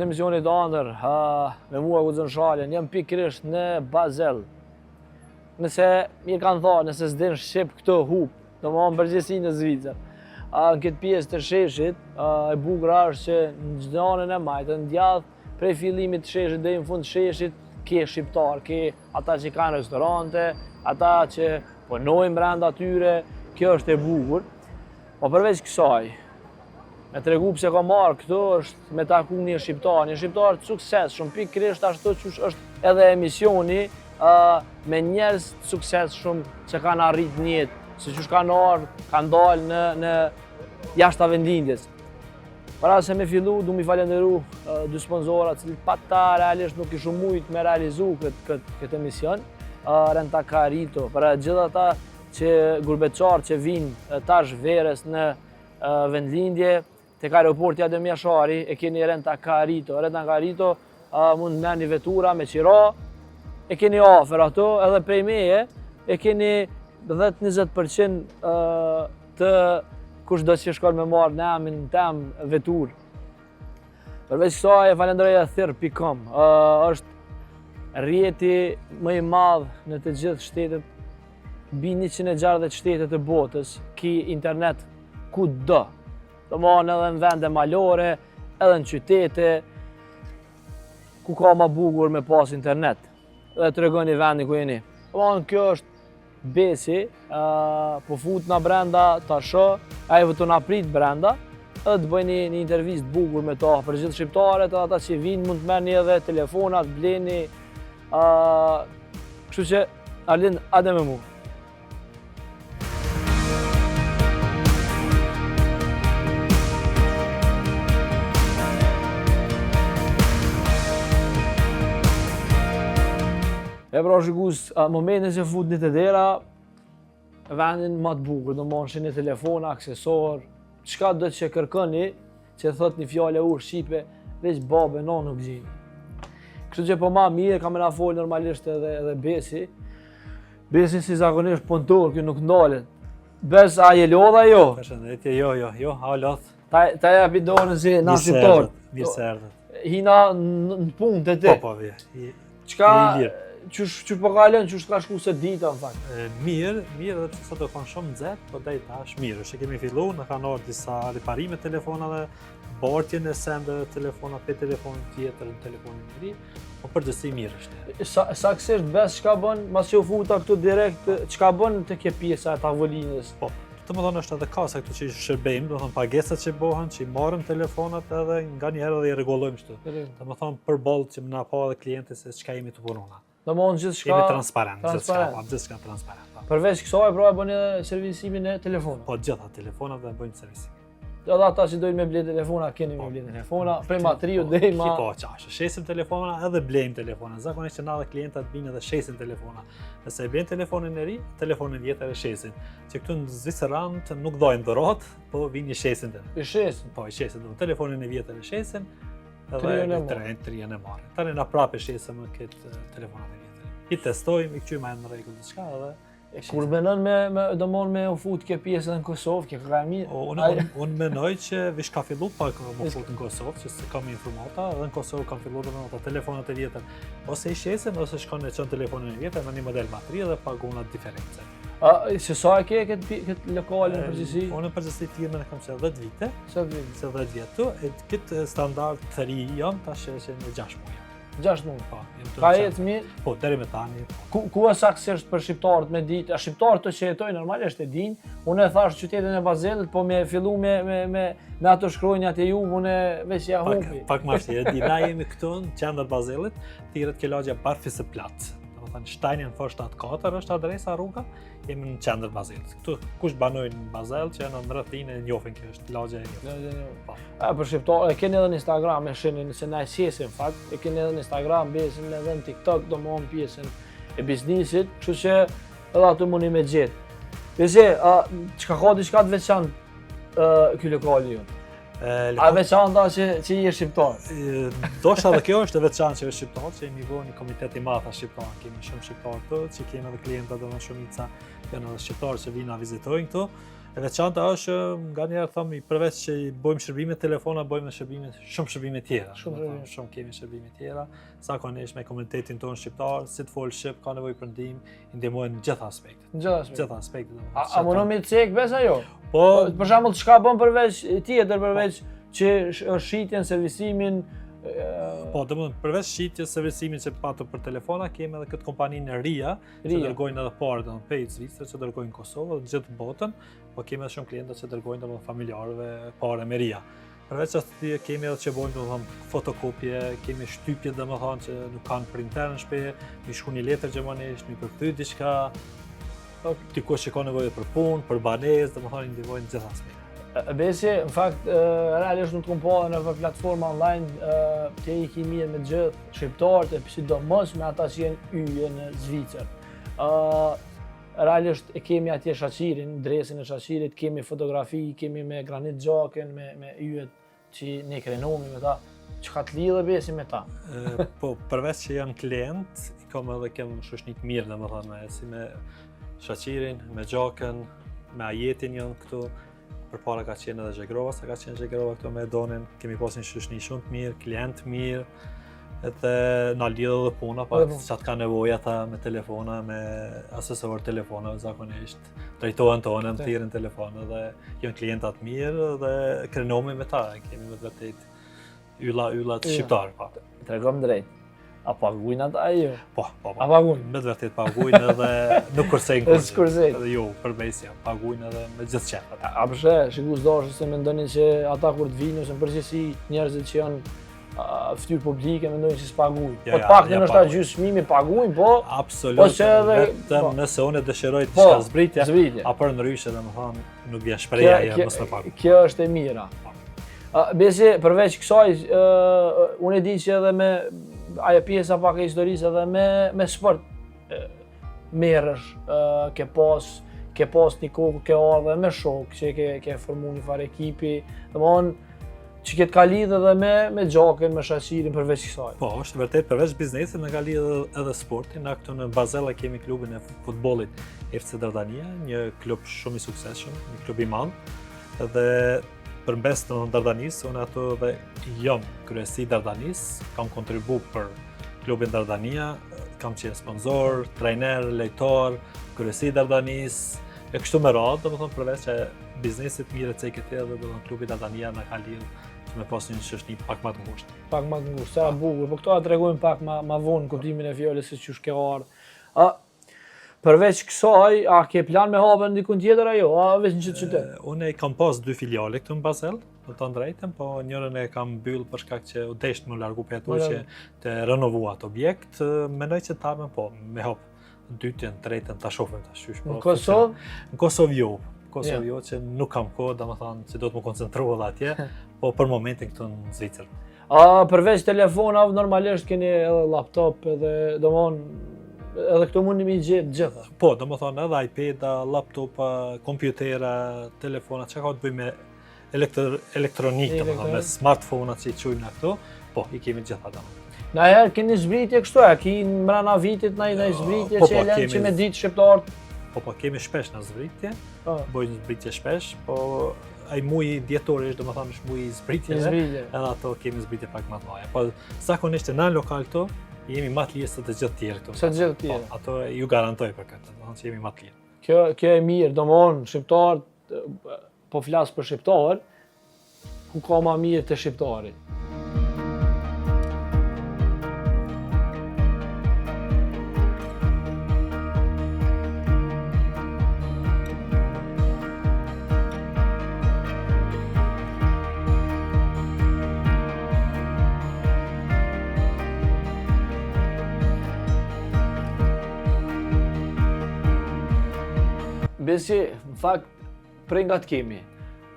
emisionit Andër, me mua Guxon Shalën, jam pikërisht në Basel. Nëse mi kanë thënë, nëse s'din shqip këtë hub, domethënë përgjithësi në Zvicër. Në këtë pjesë të sheshit, e bukur është që në çdo anën e majtë, në djathtë prej fillimit të sheshit deri në fund të sheshit, ke shqiptar, ke ata që kanë restorante, ata që punojnë brenda atyre, kjo është e bukur. Po përveç kësaj, me tregu pse ka marrë këtu është me taku një shqiptar të suksesshëm, pikërisht ashtu që është edhe emisioni me njerëz të suksesshëm që kanë arrit në jetë, siç kanë ardhur, kanë dalë në jashtë vendindjes. Para se me fillu, du mi falenderu dy sponsorat, cilët pa ta realisht nuk ishu mujt me realizu këtë emision, Renta Carito, për gjithë ata që gurbeçar që vinë tash verës në vendlindje, tek aeroporti Adem Jashari e keni Renta Carito. Renta Carito mund merrni vetura me qira, e keni afër ato, edhe prej meje e keni 10-20% të kushdo që shkon me marrë në amin tem vetur. Përveç kësaj e falenderoj Thirr.com. Është rrjeti më i madh në të gjithë shtetet, mbi 160 shtete të botës, ki internet kudo. Domethënë edhe në vende malore, edhe në qytete, ku ka ma bukur me pas internet. Dhe të regoni vendin ku jeni. Domethënë kjo është besi, po fut na brenda, ta shoh, ai vetë na prit brenda, edhe të bëjni një intervistë bukur me ta për gjithë shqiptarët, edhe ata që vinë mund të merrni edhe telefonat, bleni. Kështu që Arlind, hajde me mua. E pra shikues, momentin që futni te dera, vendin më të bukur, domethënë shihni telefon, aksesor, çka do të kërkoni, që thot një fjalë shqipe, veç babë non nuk gjeni. Kështu që po ma mirë kam na fol normalisht edhe Besi. Besi si zakonisht punëtor, kjo nuk ndalet. Bes a je lodha jo? Përshëndetje, jo, ha lodh. Ta japi dorën si na shqiptar. Mirë se erdhët. Hina në punë te ti. Po, Çka Që po kalon, që ka shku se dita në fakt? Mirë, edhe që sot do kanë shumë nxehtë, po deri tash mirë. Që kemi fillu, në kanë ardhur disa riparime telefonave, bortjen e sendeve telefona, pe telefonin tjetër, në telefonin e ri, po përgjithësi mirë është. Saksisht Bes çka bën, mbas që u futa këtu direkt, çka bën te kjo pjesa e tavolinës? Po, të më thonë është edhe kasa këtu që i shërbejmë, do të thonë pagesat që bëhen, që i marrim telefonat edhe nganjëherë edhe i rregullojmë kështu. Do të thonë përballë që na pa edhe klienti se çka jemi të punona. Domthonë gjithçka jemi transparent, gjithçka transparent. Përveç kësaj pra bën edhe servisimin e telefonit. Po gjitha telefonat dhe bëjmë servisim. Edhe ata që dojnë me ble telefona, keni me ble telefona, prej matriu deri ma. Po çash, shesim telefona edhe blejmë telefona. Zakonisht që na dhe klientat vinë edhe shesin telefona. Nëse e blejnë telefonin e ri, telefonin vjetër e shesin. Që këtu në Zvicërant nuk dojnë dhurata, po vinë i shesin. I shesin. Po i shesin, telefonin e vjetër e shesin. Edhe triën e marrin. Tani na prapë shesëm këtë telefonat e vjetër. I testojmë, i kthejmë në rregull diçka edhe kur menon domon me u fut kjo pjesë në Kosovë, kjo ka mirë. Unë mendoj që vish ka fillu pak më fut në Kosovë, që se kam informata, edhe në Kosovë kam filluar me ata telefonat e vjetër. Ose i shesin ose shkon në çon telefonin e vjetër me një model matri dhe paguna diferencë. Se sa e ke këtë lokalin përgjithësi? Unë përgjithësi firmën e kam se 10 vite. Sa vite? Se 10 vite. Këtë standard të ri jam tash është në 6 muaj. 6 muaj. Po. Ka jetë mirë? Po, deri me tani. Ku është saksisht për shqiptarët me ditë? Shqiptarët të që jetojnë normalisht e dinë. Unë e thash qytetin e Bazelit, po me fillu me ato shkronjat e ju, unë veç ja humbi. Pak më ashtu, na jemi këtu në qendër Bazelit, thirret ke lagja Barfis së Plot. Domethënë Shtajnin for 74 është adresa rruga, jemi në qendër Bazelit. Këtu kush banojnë në Bazel që në rrethinë e njohin kjo është lagja e njohur. Për shqiptarë, e keni edhe në Instagram, e shihni se na e sjesin fakt, e keni edhe në Instagram, besin edhe në TikTok, domthon pjesën e biznesit, kështu që edhe aty mundi me gjetë. Besi, çka ka diçka të veçantë ky lokali ju? A veçanta që je shqiptar? Ndoshta edhe kjo është e veçantë që është shqiptar, që jemi vënë një komitet i madh shqiptar, kemi shumë shqiptar këtu, që kemi edhe klienta domosht shumica, janë edhe shqiptarë që vinë na vizitojnë këtu. E veçanta është nganjëherë thomi përveç që i bëjmë shërbime telefona, bëjmë shumë shërbime tjera. Shumë kemi shërbime tjera. Zakonisht me komunitetin tonë shqiptar, si të folë shqip, ka nevojë për ndihmë, i ndihmojnë në gjitha aspektet. Gjitha aspektet. A mundon me cek besa jo? Po, për shembull çka bën përveç tjetër përveç që shitjen, servisimin. Po, domethënë përveç shitjes, servisimin që patur për telefona, kemi edhe këtë kompaninë RIA, që dërgojnë edhe parë domethënë pej Zvicrës, që dërgojnë në Kosovë dhe gjithë botën, po kemi edhe shumë klientë që dërgojnë domethënë familjarëve parë me RIA. Përveç asaj kemi edhe që bojnë domethënë fotokopje, kemi shtypje domethënë që nuk kanë printer në shtëpi, mi shkruani letër gjermanisht, mi përkthy diçka, dikush që ka nevojë për punë, për banesë, domethënë ndihmojnë gjithë aspektet. Besi, në fakt, realisht nuk kom po në platforma online të i ki mirë me gjithë shqiptarët e sidomos me ata që jenë yje në Zvicër. Realisht e kemi atje shaqirin, dresin e shaqirit, kemi fotografi, kemi me Granit Gjaken, me yjet që ne krenomi me ta. Që ka të lidhe Besi me ta? Po, përveç që janë klient, i kam edhe kem shoqënit mirë domethënë, si me shaqirin, me Gjaken, me Ajetin janë këtu. Përpara ka qenë edhe Zhegrova, sa ka qenë Zhegrova këto me Donin, kemi pasin shoqëni shumë të mirë, klient mirë, edhe na lidh edhe puna, pak çat ka nevojë ata me telefona, me asesor telefona zakonisht. Drejtohen tonë, më thirrën telefona dhe janë klienta të mirë dhe krenomi me ta, kemi me vërtet ylla të shqiptar, pa. Tregom drejt. A paguajnë ata jo? Po. A paguajnë? Me të vërtet paguajnë edhe nuk kursejnë kurrë. Kursejnë. Edhe jo, përbes ja, paguajnë edhe me gjithë çfarë. A pse, shikues dashur se mendoni që ata kur të vinë ose në përgjithësi njerëzit që janë fytyrë publike mendojnë se s'paguajnë. Po të paktën është ta gjysmë çmimi paguajnë, po. Absolutisht. Vetëm nëse unë dëshiroj diçka zbritje, apo ndryshe domethënë nuk vjen shpreha ja mos më paguaj. Kjo është e mira. Besi, përveç kësaj, unë e di që edhe me ajo pjesa pak e historisë edhe me sport merresh, ke pas një kohë, ke ardhe me shok, që ke formu një farë ekipi, domthonë që ke të ka lidhë edhe me Gjaken, me shaqirin përveç kësaj. Po, është vërtet përveç biznesit në ka lidhë edhe sportin. Na këtu në Bazella kemi klubin e futbollit FC Dardania, një klub shumë i suksesshëm, një klub i madh. Dhe përmbes të Dardanis, unë ato dhe jam kryesi Dardanis, kam kontribu për klubin Dardania, kam qenë sponsor, trajner, lejtor, kryesi Dardanis, e kështu me radhë, do më thonë përveç që biznesit mire që i këtë edhe do në klubi Dardania në ka lidhë që me pas një shoqëni pak më të ngushtë. Pak më të ngushtë, sa bukur, po këto a tregojmë pak më vonë kuptimin e fjalës se ç'është ke ardhur. Përveç kësaj, a ke plan me hapën dikun tjetër ajo, a vetëm në qytet? Unë kam pas 2 filiale këtu në Basel, në të drejtën, po njërën e kam mbyll për shkak që u desht më largu për ato që të renovua atë objekt, mendoj që ta me hap dytën, tretën, ta shohim tash. Në Kosovë? Në Kosovë jo. Kosovë jo, që nuk kam kohë, domethënë që do të më koncentroj atje, po për momentin këtu në Zvicër. Përveç telefonave normalisht keni edhe laptop edhe domthonë edhe këto mundi mi gjetë gjitha. Po, domethënë edhe iPad-a, laptopa, kompjutera, telefona, çka ka të bëjë me elektronikë, domethënë me smartphone-at që i quajmë këto, po i kemi gjitha domethënë. Na herë keni zbritje kështu, a ki mbrana vitit na zbritje që lënë që me ditë shqiptarët? Po, kemi shpesh në zbritje, bojnë zbritje shpesh, po ai muji dhjetor është domethënë është muji i zbritjeve, edhe ato kemi zbritje pak më të mëdha. Po zakonisht në lokal këto jemi më të lirë se të gjithë tjerë këtu. Se të gjithë tjerë. Po, ato ju garantoj për këtë, domethënë që jemi më të lirë. Kjo e mirë, domethënë shqiptarët, po flas për shqiptarë, ku ka më mirë te shqiptari. Besi, në fakt, prej nga të kemi?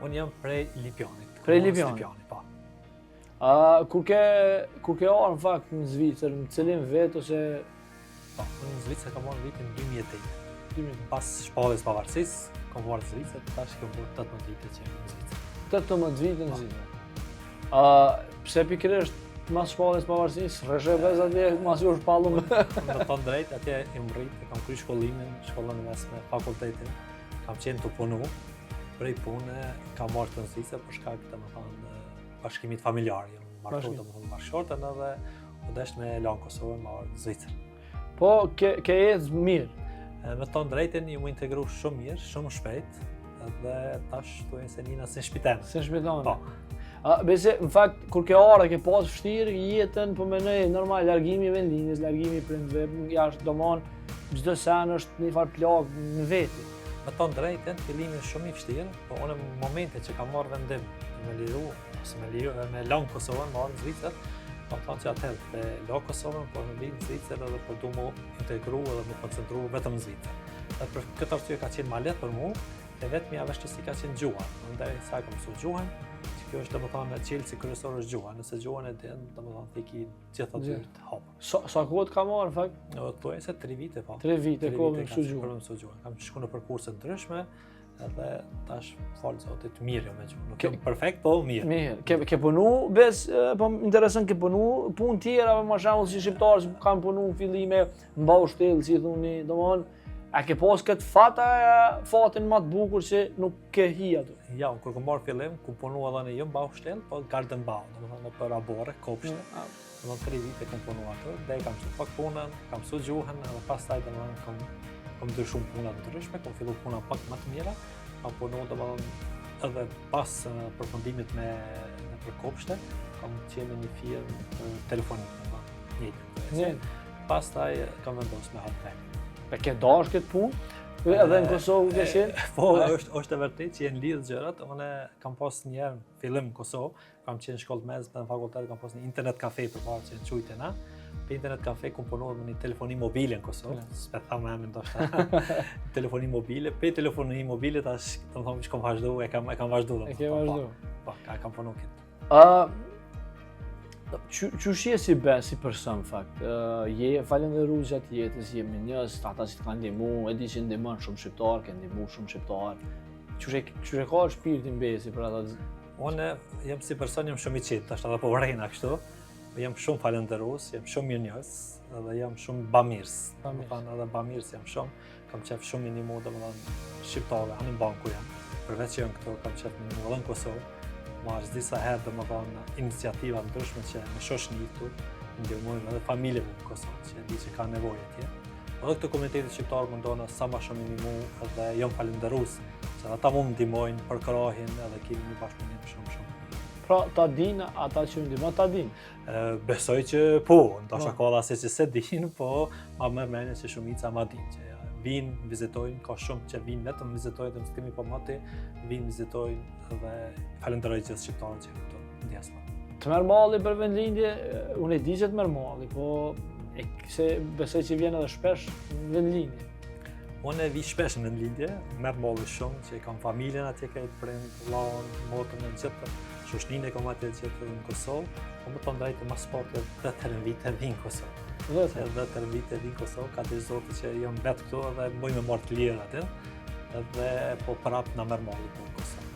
Unë jam prej Lipjanit. Prej Lipjanit? Po. Kur ke arë në fakt në Zvicër, në cilin vetë ose... Po, unë në Zvicër kam marrë vitin 2008. Pas shpalljes pavarësisë, kam marrë në Zvicër, tash kam bërë 18 vite që jam në Zvicër. 18 vite në Zvicër. Pse pikërisht mas shpalljes pavarësisë, rreshe vez atje, mas ju shpallum? Në të drejt, atje e mrit, kam kry shkollimin, shkollën e mesme, fakultetin, kam qenë të punu, prej pune kam marrë të në Zvicër për shkak të bashkimit familjar. Jam martu bashkëshortën edhe u desh me lanë Kosovën marrë në Zvicër. Po, ke ecë mirë. Me të drejtën ju më integru shumë mirë, shumë shpejt, edhe tash thuajnë se nina se shpitene. Se shpitane. Po. Bese, në fakt, kur ke ora, ke pas vështirë jetën, po menoj normal, largimi i vendlinjës, largimi i prindve, jashtë domon, çdo sen është një farë plagë në veti. Me të drejtën, fillimi është shumë i vështirë, po unë në momente që kam marrë vendim me liru, ose me lanë Kosovën, marrë në Zvicër, kam thonë që atëherë me lanë Kosovën, por me vinë në Zvicër edhe po du mu integru edhe me koncentru vetëm në Zvicër. Dhe për këtë arsye ka qenë ma lehtë për mu, e vetmja vështirësi ka qenë gjuha. Ndaj sa kam mësuar gjuhën, që kjo është domethënë çelësi kryesor është gjuha. Nëse gjuhën e din, domethënë ti ki gjithë aty të hap. Sa kohë të ka marrë në fakt? Thuaj se 3 vite po. 3 vite kohë me mësuar gjuhën. Kam shkuar në kurse të ndryshme, edhe tash falë Zotit mirë me gjuhën. Nuk jam perfekt, po mirë. Mirë. Ke punu, po më intereson ke punu punë tjera, për shembull si shqiptarë që kanë punu në fillime mbau shtellë, si thoni, domethënë a ke pas këtë fatin më të bukur që nuk ke hi aty? Ja, kur kam marrë fillim, ku punu edhe në jo mbau shtellë, po garden bau, domethënë për abore, kopshte. Domethënë 3 vite kam punu aty, dhe kam mësuar pak punën, kam mësuar gjuhën, edhe pastaj domethënë kam ndryshuar puna të ndryshme, kam filluar puna pak më të mira, kam punu domethënë edhe pas përfundimit me për kopshte, kam qenë në një firmë telefonike, njëjtë. Pastaj kam vendosur me hapë. E ke dash këtë punë? Edhe në Kosovë ke qenë? Po, është e vërtetë që janë lidhë gjërat. Unë kam pas një herë fillim në Kosovë, kam qenë në shkollë mes, në fakultet kam pas një internet kafe përpara që quajte na. Pe internet kafe kam punuar me një telefoni mobile në Kosovë. S'pe tham më ndoshta. Telefoni mobile, pe telefoni mobile tash, domethënë kam vazhduar, e kam vazhduar. E ke vazhduar. Po, kam punuar këtë. Qysh je si person, fakt? Je falenderues gjatë jetës, je me njës, ata që të kanë ndihmu, e di që ndihmon shumë shqiptar, ke ndihmu shumë shqiptar. Qysh e ka shpirtin besi për ata? Unë jam si person, jam shumë i qetë, tash edhe po vrejna kështu. Jam shumë falenderues, jam shumë mirënjohës, edhe jam shumë bamirës. Domethënë edhe bamirës jam shumë. Kam qef shumë i ndihmu domethënë shqiptarëve, anë në banku jam. Përveç që jam këtu, kam qef me ndihmu edhe në Kosovë. Marrë disa herë domethënë iniciativa ndryshme që me shoshni këtu ndihmojnë edhe familjeve në Kosovë që di që kanë nevojë atje. Edhe këtë komuniteti shqiptar mundona sa më shumë i ndihmu edhe jam falënderues që ata më ndihmojnë për krahin edhe kemi një bashkëpunim shumë. Pra ta dinë ata që ndihmojnë, ta dinë. Besoj që po, ndoshta ka edhe se që dinë, po ma më mendje që shumica ma dinë që vinë, vizitojnë, ka shumë që vinë vetëm vizitojnë dhe më s'kemi po mati, vinë, vizitojnë dhe falenderoj gjithë shqiptarët që këtu në diaspora. Të merr malli për vendlindje, unë e di që të merr malli, po se besoj që vjen edhe shpesh në vendlindje. Unë e vi shpesh në vendlindje, merr malli shumë që kam familjen atje ke prind, vllahun, motrën e gjithë, shoshninë e kam atje gjithë në Kosovë, po më të drejtë më sport edhe 10 vite vi në Kosovë. Edhe të vite vi në Kosovë, ka të zotë që jam vetë këtu edhe bëj me marrë të lirë atë, edhe po prapë na merr malli për Kosovë.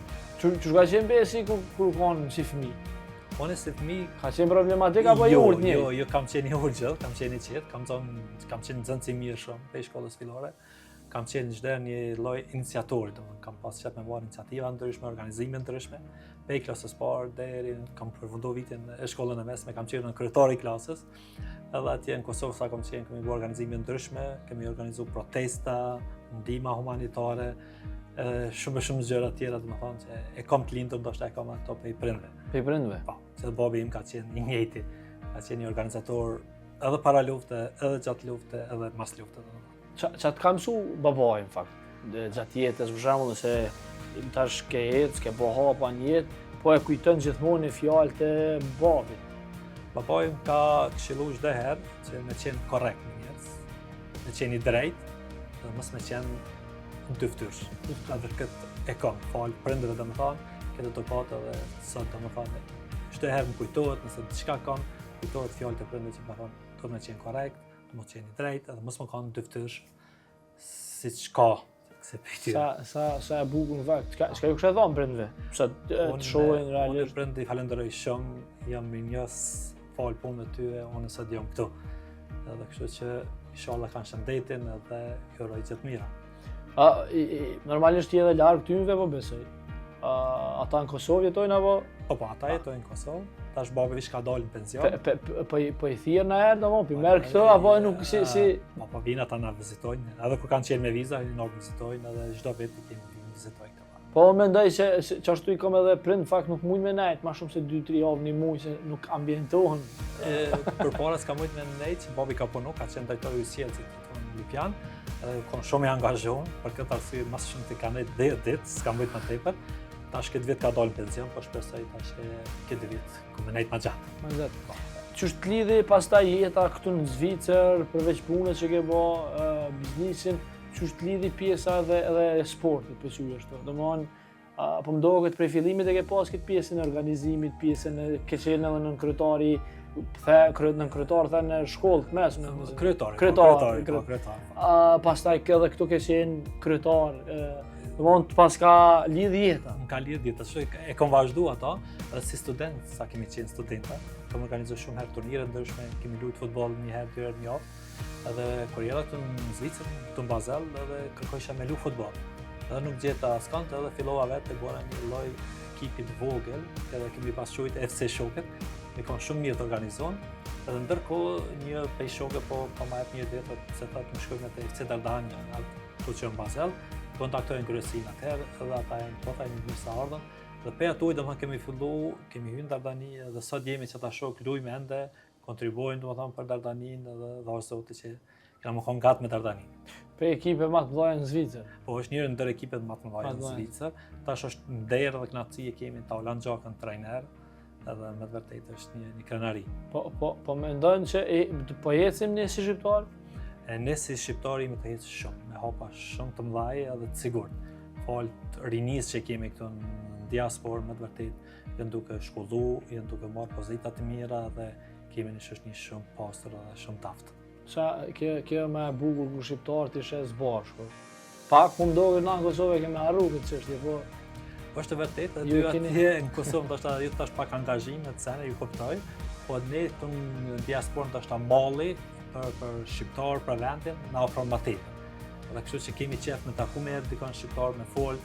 Çu ka qenë besi kur kanë si fëmijë? Unë si fëmijë ka qenë problematik apo i urt një? Jo, kam qenë i urt gjithë, kam qenë i qetë, kam qenë nxënës i mirë shumë pe shkollës fillore. Kam qenë çdo një lloj iniciatori, domethënë kam pas qef me marrë iniciativa ndryshme, organizime ndryshme. Pe klasës parë deri kam përfunduar vitin e shkollën e mesme, kam qenë në kryetari i klasës. Edhe atje në Kosovë sa kam qenë, kemi bërë organizime ndryshme, kemi organizuar protesta, ndihma humanitare, shumë gjëra tjera, domethënë që e kam të lindur, ndoshta e kam ato pe prindve. Pe prindve? Po, se babi im ka qenë i njëjti, ka qenë një organizator edhe para lufte, edhe gjatë lufte, edhe mas lufte. Qa të ka mësu babai, në fakt, gjatë jetës, për shembull, nëse tash ke jetë, s'ke bo hapa në jetë, po e kujton gjithmonë fjalët e babit. Babai më ka këshilluar çdo herë që me qenë korrekt me njerëz, me qenë i drejtë, dhe mos me qenë dyftyrsh. Edhe këtë e kam, falë prindërve domethënë, këtë do patë edhe sot domethënë. Çdo herë më kujtohet, nëse diçka kam, kujtohet fjalët e prindërve që më thonë, do të qenë korrekt, do të qenë i drejtë, edhe mos më kanë dyftyrsh siç ka. Sa e bukur në fakt. Çka ju kishe dhënë prindve? Sa të shohin realisht. Unë prindë i falenderoj shumë, jam mirënjohës, fal punën e tyre, unë sot jam këtu. Edhe kështu që inshallah kanë shëndetin edhe ju uroj gjithë mira. Normalisht je edhe larg tyve, po besoj. Ata në Kosovë jetojnë apo? Po, ata jetojnë në Kosovë. Tash babi vish ka dalë në pension. Po i thirr na herë domon, pi merr këto apo nuk si. Po vinë ata na vizitojnë. Edhe kur kanë qenë me viza, na vizitojnë edhe çdo vit i kemi vizitojnë. Po mendoj se çashtu i kam edhe prind fakt nuk mund me nejt më shumë se 2-3 javë në muaj se nuk ambientohen. Përpara s'ka mujt me nejt, babi ka punu, ka qenë drejtori i sjelljes në Lipjan, edhe kon shumë i angazhuar, për këtë arsye më shumë të kanë ditë, s'ka mujt më tepër. Tash këtë vit ka dalë në pension, po shpresoj tash këtë vit ku më nejt më gjatë. Më gjatë. Ç'është të lidhi pastaj jeta këtu në Zvicër, përveç punës që ke bë, biznesin, ç'është të lidhi pjesa edhe sportit, po thuaj ashtu. Domthon, po më duket prej fillimit e ke pas këtë pjesën e organizimit, pjesën e ke qenë edhe nën kryetari, nën kryetar thënë në shkollë të mesme. Kryetar. Pastaj edhe këtu ke qenë kryetar. Domthon pas ka lidh jeta. Ka lidh jeta, e kam vazhdu ato, edhe si student, sa kemi qenë studenta, kam organizuar shumë herë turnire ndryshme, kemi luajtur futboll një herë, 2 herë në javë. Edhe kur jeta këtu në Zvicër, këtu në Basel, edhe kërkojsha me lu futboll. Edhe nuk gjeta askënd, edhe fillova vetë të bëra një lloj ekipi të vogël, edhe kemi pas quajtur FC Shokët. Ne kanë shumë mirë të organizuar. Edhe ndërkohë një pej shokë po më jep një ditë se thotë më shkoj me te FC Dardania, këtu që në Basel, kontaktojnë kryesin atëherë, edhe ata janë po thajnë mirë sa ardhën. Dhe pe atuj domethënë kemi hyrë në Dardani dhe sot jemi që ata shokë luajmë ende, kontribuojnë domethënë për Dardaninë edhe dha zoti që kemi më kon gatë me Dardaninë. Për ekipe më të mëdha në Zvicër. Po është njëri ndër ekipet më të mëdha në Zvicër. Tash është nder dhe kënaqësi e kemi Taulan Xhakën trajner, edhe me të vërtetë është një krenari. Po mendojnë që po ecim ne si shqiptar? Ne si shqiptar jemi të ecë shumë, me hapa shumë të mëdha edhe të sigurt. Fal rinisë që kemi këtu në diasporë me të vërtetë janë duke shkollu, janë duke marrë pozita të mira dhe kemi një shoqëni shumë pastër dhe shumë taftë. Sa kjo më e bukur kur shqiptarët ishe së bashku. Pak më ndohet në Kosovë kemi harruar këtë çështje, po është vërtetë, dy atje në Kosovë ndoshta ju tash pak angazhim në sene, ju kuptoj, po ne këtu në diasporën ndoshta malli për shqiptar, për vendin, na ofron më tepër. Dhe kështu që kemi qef me taku me dikon shqiptar me fol,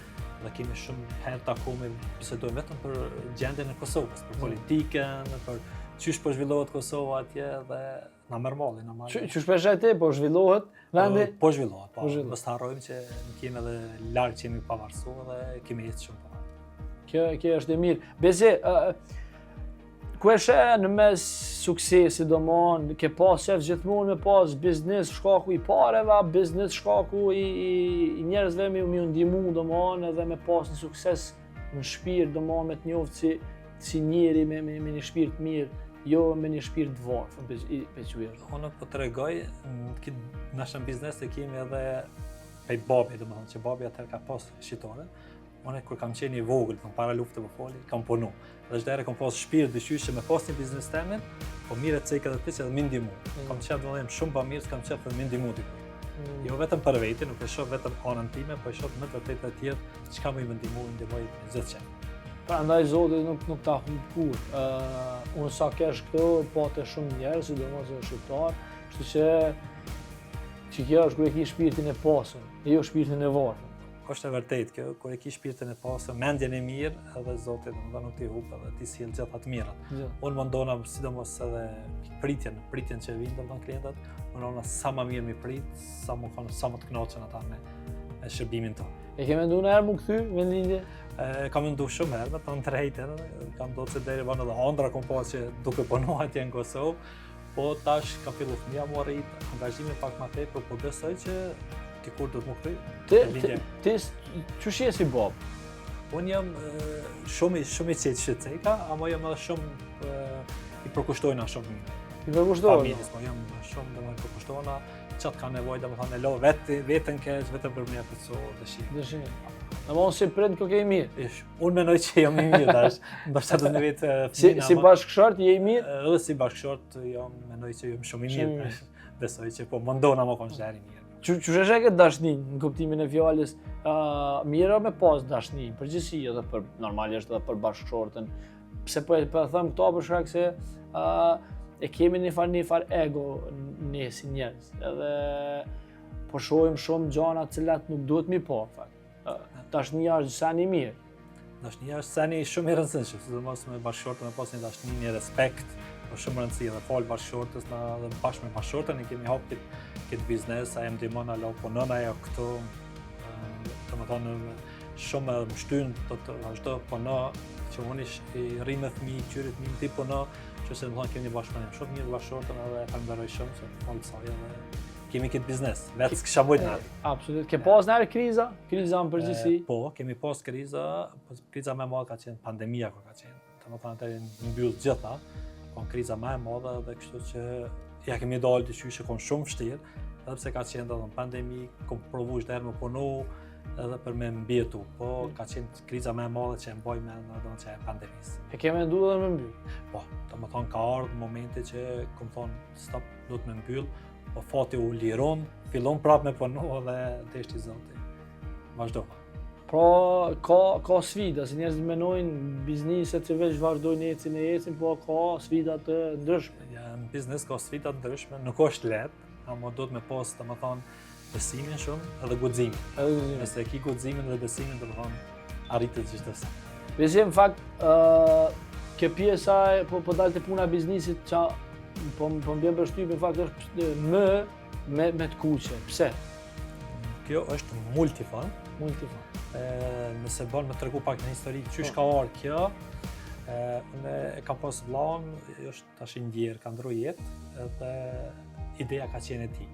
dhe kemi shumë herë taku me bisedojmë vetëm për gjendjen e Kosovës, për politikën, për çysh po zhvillohet Kosova atje dhe na merr malli, na marr. Çu shpesh ti po zhvillohet vendi? Po zhvillohet, po. Mos harrojmë që nuk jemi edhe larg që jemi pavarësu dhe kemi jetë shumë. Kjo është e mirë. Besi, ku e sheh në mes suksesi domon, ke pas shef gjithmonë me pas biznes shkaku i pareve, biznes shkaku i njerëzve me u ndihmu domon edhe me pas një sukses në shpirt domon me të njoft si njeri me një shpirt mirë, jo me një shpirt të varfër, Unë po tregoj në nashën biznes e kemi edhe pej babi, domethënë që babi atëherë ka pas shitore. Unë kur kam qenë i vogël, para luftës po foli, kam punu. Dhe çdo herë kam pas shpirt dyqysh që me pas një biznes temin, po mirë të cekë edhe ti që më ndihmu. Kam qenë domethënë shumë pa mirë, kam qenë për më ndihmu ti. Jo vetëm për vete, nuk e shoh vetëm anën time, po e shoh më të vërtetë të tjerë, çka më ndihmoj çdo çë. Prandaj Zoti nuk ta humb kur. Unë sa kesh këtu, po të shumë njerëz, sidomos shqiptar, kështu që kjo është kur e ke shpirtin e pasur, jo shpirtin e varfër. Është e vërtetë kjo, kur e ke shpirtin e pasur, mendjen e mirë, edhe Zoti domethënë nuk t'i humb edhe ti sjell gjithë ato mirat. Unë mundona sidomos edhe pritjen që vinë domethënë klientët, mundona sa më mirë mi prit, sa më të kënaqen ata me shërbimin tonë. E ke menduar një herë më kthy vendlindje? Kam menduar shumë herë, me të drejtën, kam thënë se deri vonë edhe ëndra kom pas që duke punuar atje në Kosovë, po tash ka filluar fëmia më rrit, angazhimi pak më tepër, po besoj që dikur do të më kthej. Ti çush je si bab? Unë jam shumë i qetësika, ama jam edhe shumë i përkushtojna shumë mirë. I përkushtojna? Familjes, po jam shumë domethënë përkushtojna, çat ka nevojë domethënë e lo vetën keq vetëm për mia përso dëshirë. Domthon si prind ko ke i mirë. Unë mendoj që jam i mirë tash, ndoshta do të vetë si bashkëshort je i mirë? Edhe si bashkëshort jam mendoj që jam shumë i mirë. Besoj që po mundona më kon shëri mirë. Çu është këtë dashni në kuptimin e fjalës, mirë me pas dashni, përgjithësi edhe për normalisht edhe për bashkëshortën. Pse po them këto për shkak se e kemi një far ego ne si njerëz. Edhe po shohim shumë gjana të cilat nuk duhet mi po, dashnia është seni mirë. Dashnia është seni shumë i rëndësishëm, sidomos me bashkëshortën e pas një dashni, një respekt, është shumë rëndësi dhe fal bashkëshortës na dhe bashkë me bashkëshortën i kemi hapur këtë biznes, ai më ndihmon alo punon ajo këtu, domethënë shumë më shtyn të vazhdo puno, që unë i rri me fëmijë, qyrit mi ti puno, që se domethënë kemi bashkëpunim shumë mirë bashkëshortën edhe e falenderoj shumë se fal saj edhe kemi këtë biznes, vetë s'kisha mujt në atë. Absolut. Ke pas nërë kriza në përgjithësi? Po, kemi pas kriza më e madhe ka qenë pandemia kur ka qenë. Domethënë atë në mbyll gjitha, kon kriza më e madhe dhe kështu që ja kemi dalë dyqysh që kon shumë vështirë, edhe pse ka qenë edhe pandemi, kom provuar çdo herë më punu edhe për me mbjetu, po ka qenë kriza më e madhe që e mboj me domethënë që e pandemisë. E ke menduar edhe me mbyll? Po, domethënë ka ardhur momente që kom thonë stop, duhet me mbyll. Po fati u liron, fillon prapë me punu dhe deshti Zoti. Vazhdo. Pra, ka sfida, se njerëzit mendojnë bizneset që veç vazhdojnë ecin, po ka sfida të ndryshme. Ja, në biznes ka sfida të ndryshme, nuk është lehtë, ama duhet me pas, domethënë, besimin shumë edhe guximin. Nëse ki guximin dhe besimin, domethënë, arritet çdo gjë. Vesi në fakt, kjo pjesa po dalë të puna e biznesit që po më bjen përshtypje në fakt është me të kuqe. Pse? Kjo është multifon. Nëse bën me tregu pak në histori, çysh ka ardhur kjo? Unë e kam pas vllahun, është tash i ndjer, ka ndru jetë, edhe ideja ka qenë e tij.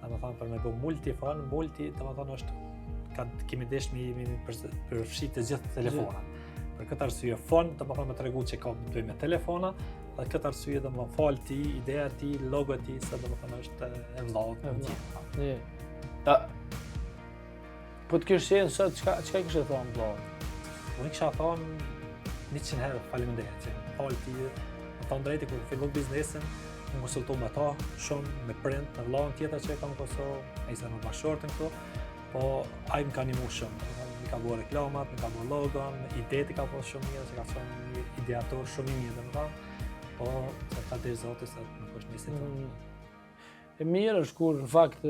Domethënë për me bë multifon, domethënë është kemi desh me përfshi të gjithë telefonat. Për këtë arsye fon, domethënë me tregu që ka të bëjë me telefona, dhe këtë arsye do më fal ti, ideja ti, logo ti, se domethënë është e vllavut. Po të kishë qenë sot, çka kishe thonë vllavut? Unë kisha thonë 100 herë faleminderit që fal ti, më thonë drejti kur fillon biznesin, më konsultu me ta shumë, me prind, me vllavun tjetër që e kam në Kosovë, ai sa në bashkëshortën këtu, po ai më ka ndihmuar shumë. Mi ka bërë reklamat, mi ka bërë logon, idetë ka pas shumë mirë, që ka qenë një ideator shumë i mirë, domethënë. Po, se ta dhe Zotit se nuk është njësit të. E mirë është kur, në fakt,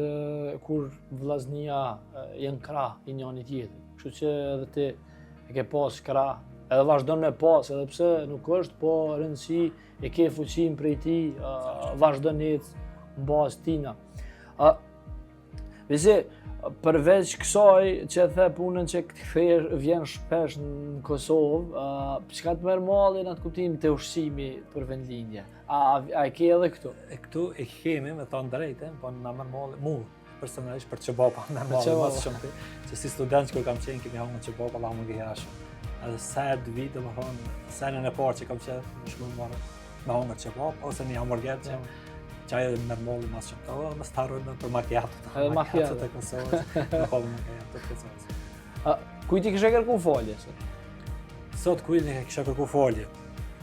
kur vllaznia jenë krah i njëri tjetrit. Kështu që edhe ti e ke pas krah, edhe vazhdon me pas, edhe pse nuk është, po rëndësi e ke fuqinë prej ti, vazhdon ecë në bazë tina. Vese, përveç kësaj që e the punën që vjen shpesh në Kosovë, çka të merr malli në atë kuptim të ushqimi për vendlindje? A e ke edhe këtu? E këtu e kemi me ta drejtën, po na merr malli mu personalisht për çebapa, merr malli më shumë ti. Që si student kur kam qenë kemi hangër çebapa, la më gjera shumë. Edhe sa të vit domethënë, sa në parë që kam qenë, më shkoj marr me hangër çebapa ose një hamburger që çaj me molli mas shumë. Më starojnë për macchiato. Edhe macchiato të Kosovës. Po macchiato të Kosovës. Kujt i kishe kërkuar falje sot? Sot kujt i kisha kërkuar falje?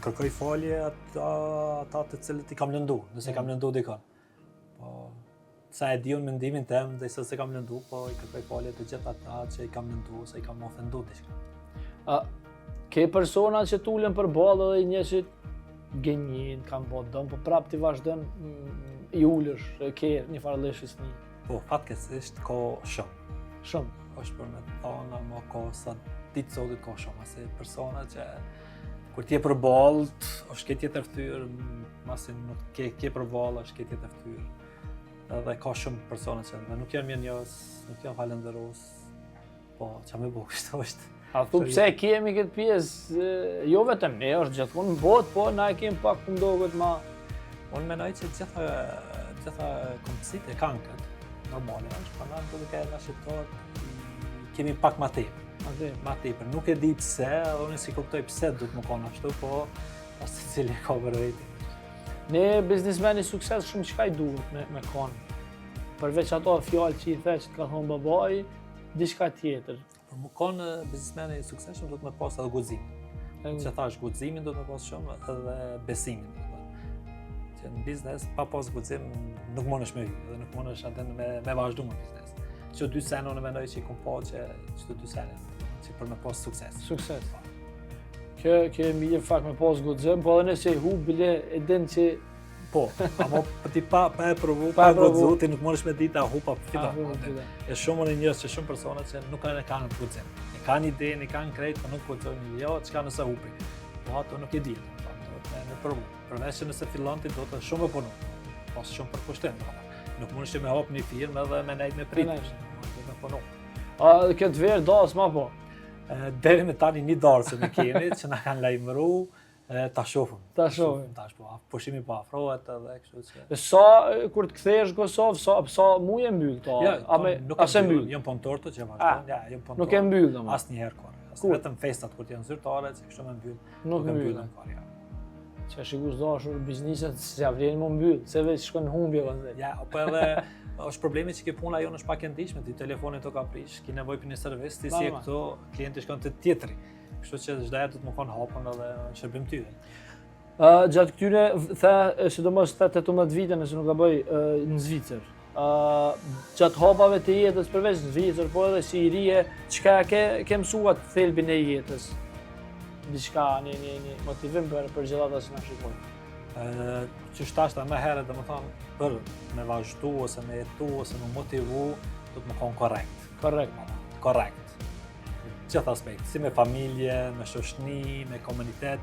Kërkoj falje ata të cilët i kam lëndu, nëse kam lëndu dikon. Po sa e diun mendimin tim, dhe se kam lëndu, po i kërkoj falje të gjithë ata që i kam lëndu, se i kam ofendu diçka. Ke persona që tulen për ballë dhe njësit gënjin, kanë bërë dëm, po prap ti vazhdon i ulësh, ke një farë lëshisni. Po, fatkesisht ka shumë. Shumë. është për me thonë, ama ka sa ditë sotit ka shumë, ase persona që kur ti je për ballt, është ke tjetër ftyrë, masi nuk ke për ballë, është ke tjetër ftyrë. Edhe ka shumë persona që nuk janë mirënjohës, nuk janë falenderus, po ç'a më bëj kështu është. A thu pse kemi këtë pjesë, jo vetëm ne, është gjithmonë në botë, po na e kemi pak mundohet ma. Unë mendoj që gjitha kompësit e kanë këtë, normale është, pa na duhet të na shqiptarët kemi pak ma tepër. Nuk e di pse, edhe unë si kuptoj pse duhet më konë ashtu, po pas të cili ka vërejti. Ne biznismeni sukses shumë çka i duhet me konë. Përveç ato fjalë që i the që të ka thonë babai, diçka tjetër. Për më konë biznismeni suksesshëm duhet me pas edhe guximin. Që thash, guximin duhet me pas shumë edhe besimin. Që në biznes, pa pas guxim, nuk mundesh me hyj, dhe nuk mundesh atë me vazhdu me biznes. Që dy sene unë mendoj që i kom pa që çdo dy sene që për me pas sukses. Sukses. Kjo e mirë fakt me pas guxim, po edhe nëse i hub bile e din që Po, ama për ti pa e provu, Pa pa e provu. godzu, ti nuk mundesh me ditë a hupa për fiton. E shumë në njerëz që shumë persona që nuk kanë guxim. E kanë idenë, e kanë krejt, por nuk guxojnë jo çka nëse hupi. Po ato nuk e di. Me provu. Përveç që nëse fillon ti do të shumë punu. Pas shumë për kushtim. Nuk mundesh me hap një firmë edhe me nejt me prit. Me punu. Këtë verë dasë ma po. Deri me tani një darë se ne kemi që na kanë lajmëru ta shohim. Ta shohim. Tash po, pushimi po afrohet edhe kështu që. Sa kur të kthehesh në Kosovë, sa muaj e mbyll këto? Nuk e mbyll. Jon pontorto që vazhdon, ja, jon pontorto. Nuk e mbyll domo. Asnjëherë kur. Vetëm festat kur janë zyrtare, që kështu më mbyll. Nuk e mbyll. Që shikues dashur bizneset s'ja vlen më mbyll, se vetë shkon humbje vëndë. Ja, po edhe është problemi që ke puna jonë është pak e ndihshme, ti telefonin të ka prish, ki nevojë për një servis, ti si e këto, klienti shkon te tjetri. Kështu që çdo herë do të më kon hapun edhe shërbim ty. Gjatë këtyre sidomos 18 vite nëse nuk gaboj në Zvicër. Gjatë hapave të jetës përveç në Zvicër, po edhe si i rije, çka ke mësuar thelbin e jetës? Diçka një motivim për gjithë ata që na shikojnë. Që shtashta më herët, domethënë, për me vazhdu ose me jetu ose me motivu, do të më kon korrekt. Korrekt. Gjithë aspekt, si me familje, me shoshni, me komunitet,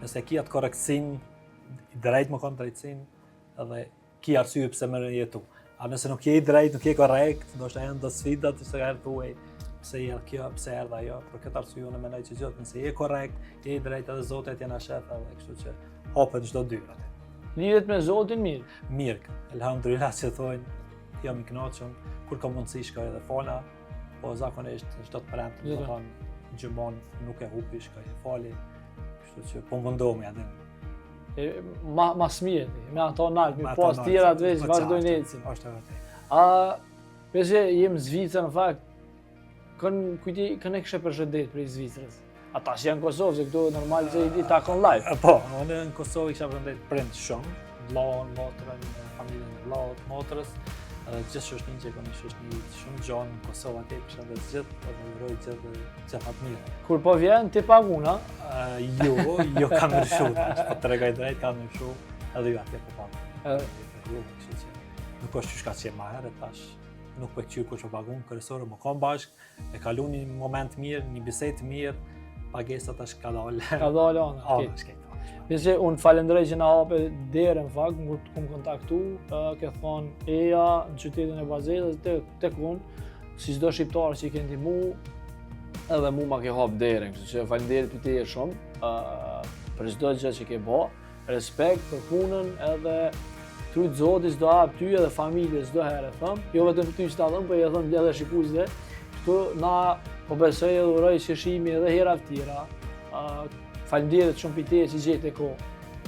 nëse ki atë korrektësin, i drejt më kon drejtësin, edhe ki arsye pse më jetu. A nëse nuk je i drejt, nuk je korrekt, ndoshta janë do sfidat që herë thuaj, pse erdh kjo, pse erdh ajo, për këtë arsye unë mendoj që gjithë nëse je korrekt, je i drejt edhe Zoti t'jana shef edhe kështu që hapet çdo dyrë atë. Lidhet me Zotin mirë. Mirë, elhamdulillah që thonë, jam i kënaqur, kur ka mundësi shkoj edhe fala, po zakonisht çdo të premtë, do të thonë, gjymon nuk e hupi, shkoj e fali, kështu që po mundohemi atë. Mas mirë, me ato nalë, po as tjera të veç vazhdojnë ecin. Është vërtet. Pse jem në Zvicër në fakt, kujti kanë e kështë përshëndet prej Zvicrës. Ata që janë në Kosovë, se këtu normal që i takon live. Po, unë në Kosovë i kisha përshëndet prind shumë, vllahun, motrën, familjen e vllahut, motrës, gjithë shoshnin që kanë shoshni shumë gjanë në Kosovë atje, përshëndet gjithë, edhe uroj gjithë atë mirë. Kur po vjen ti pagun, a? Jo ka ndryshu, po të regoj drejt ka ndryshu, edhe ju atje po pagun. Nuk është që shka që e ma herë, tash nuk për këqyr kur që pagun, kërësore më kom bashk, e kalu një moment mirë, një biset mirë, pagesat tash ka dalë. Ka dalë anë. Pse unë falenderoj që na hape derën në fakt, kur të kum kontaktu, ke thonë eja në qytetin e Bazelës, tek unë, si çdo shqiptar që i ke ndihmu, edhe mu ma ke hap derën, kështu që falenderit për teje shumë, për çdo gjë që ke bë, respekt për punën edhe trujt Zotit s'do hap ty edhe familjes çdo herë, thëm, jo vetëm ty që ta thëm, po i thëm edhe shikuesve, këtu na po besoj edhe uroj shëshimi edhe hera të tjera. Faleminderit shumë për teje që gjete kohë.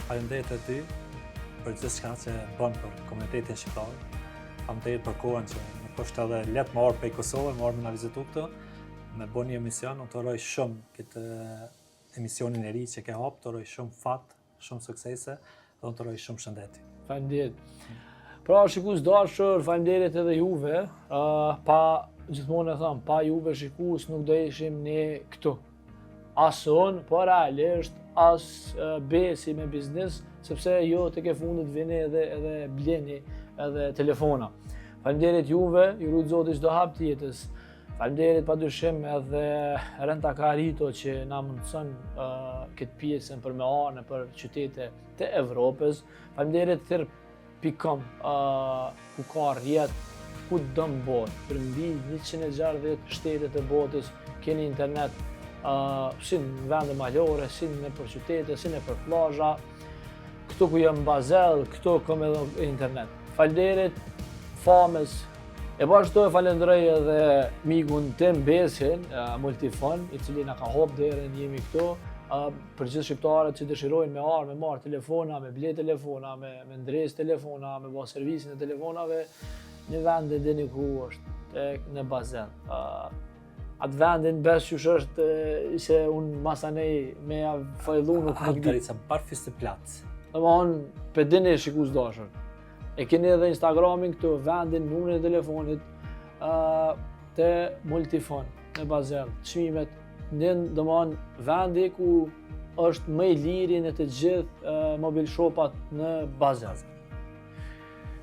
Faleminderit e ty për gjithë shka që bën për komunitetin shqiptar. Faleminderit për kohën që nuk është edhe lehtë më orë prej Kosovë, më orë me na vizitu këtu, me bën një emision, unë të uroj shumë këtë emisionin e ri që ke hap, të uroj shumë fat, shumë suksese, dhe unë të uroj shumë shëndeti. Faleminderit. Pra shikues dashur, faleminderit edhe juve. Pa gjithmonë e them, pa juve shikues nuk do ishim ne këtu. As unë, po realisht as besi me biznes, sepse jo tek e fundit vini edhe bleni edhe telefona. Faleminderit juve, ju lut Zoti çdo hap të jetës. Faleminderit padyshim edhe Renta Karito që na mundson këtë pjesën për me anë për qytete të Evropës. Faleminderit Thyr.com ku ka rrjet ku do në botë. Për mbi 160 shtete të botës keni internet, si në vende malore, si në për qytete, si në për plazha. Këtu ku jam në Bazel, këtu kam edhe internet. Faleminderit famës. E bashkë e falenderoj edhe mikun tim Besin, Multifon, i cili na ka hap derën, jemi këtu. Për gjithë shqiptarët që dëshirojnë me marrë telefona, me ble telefona, me ndres telefona, me bë servisin e telefonave, në vendin dini ku është, në Bazel. Atë vendin bes qysh është se unë masanej me fajlu nuk nuk di. Altarica Barfis të Plac. Domthon, pe dini shikues dashur. E keni edhe Instagramin këtu, vendin, numrin e telefonit të Multifon në Bazel. Çmimet, domthon vendi ku është më i liri në të gjithë mobil shopat në Bazel.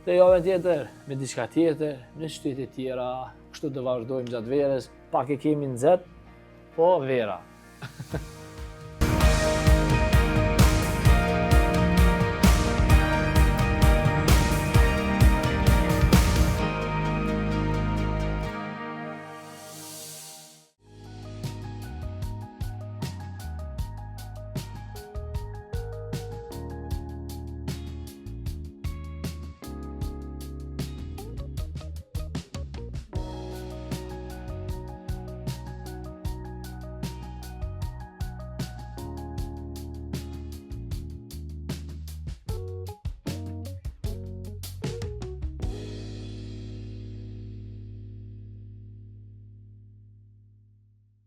Dhe javën tjetër, me diçka tjetër, në shtete tjera, kështu të vazhdojmë gjatë verës, pak e kemi nxehtë, po vera.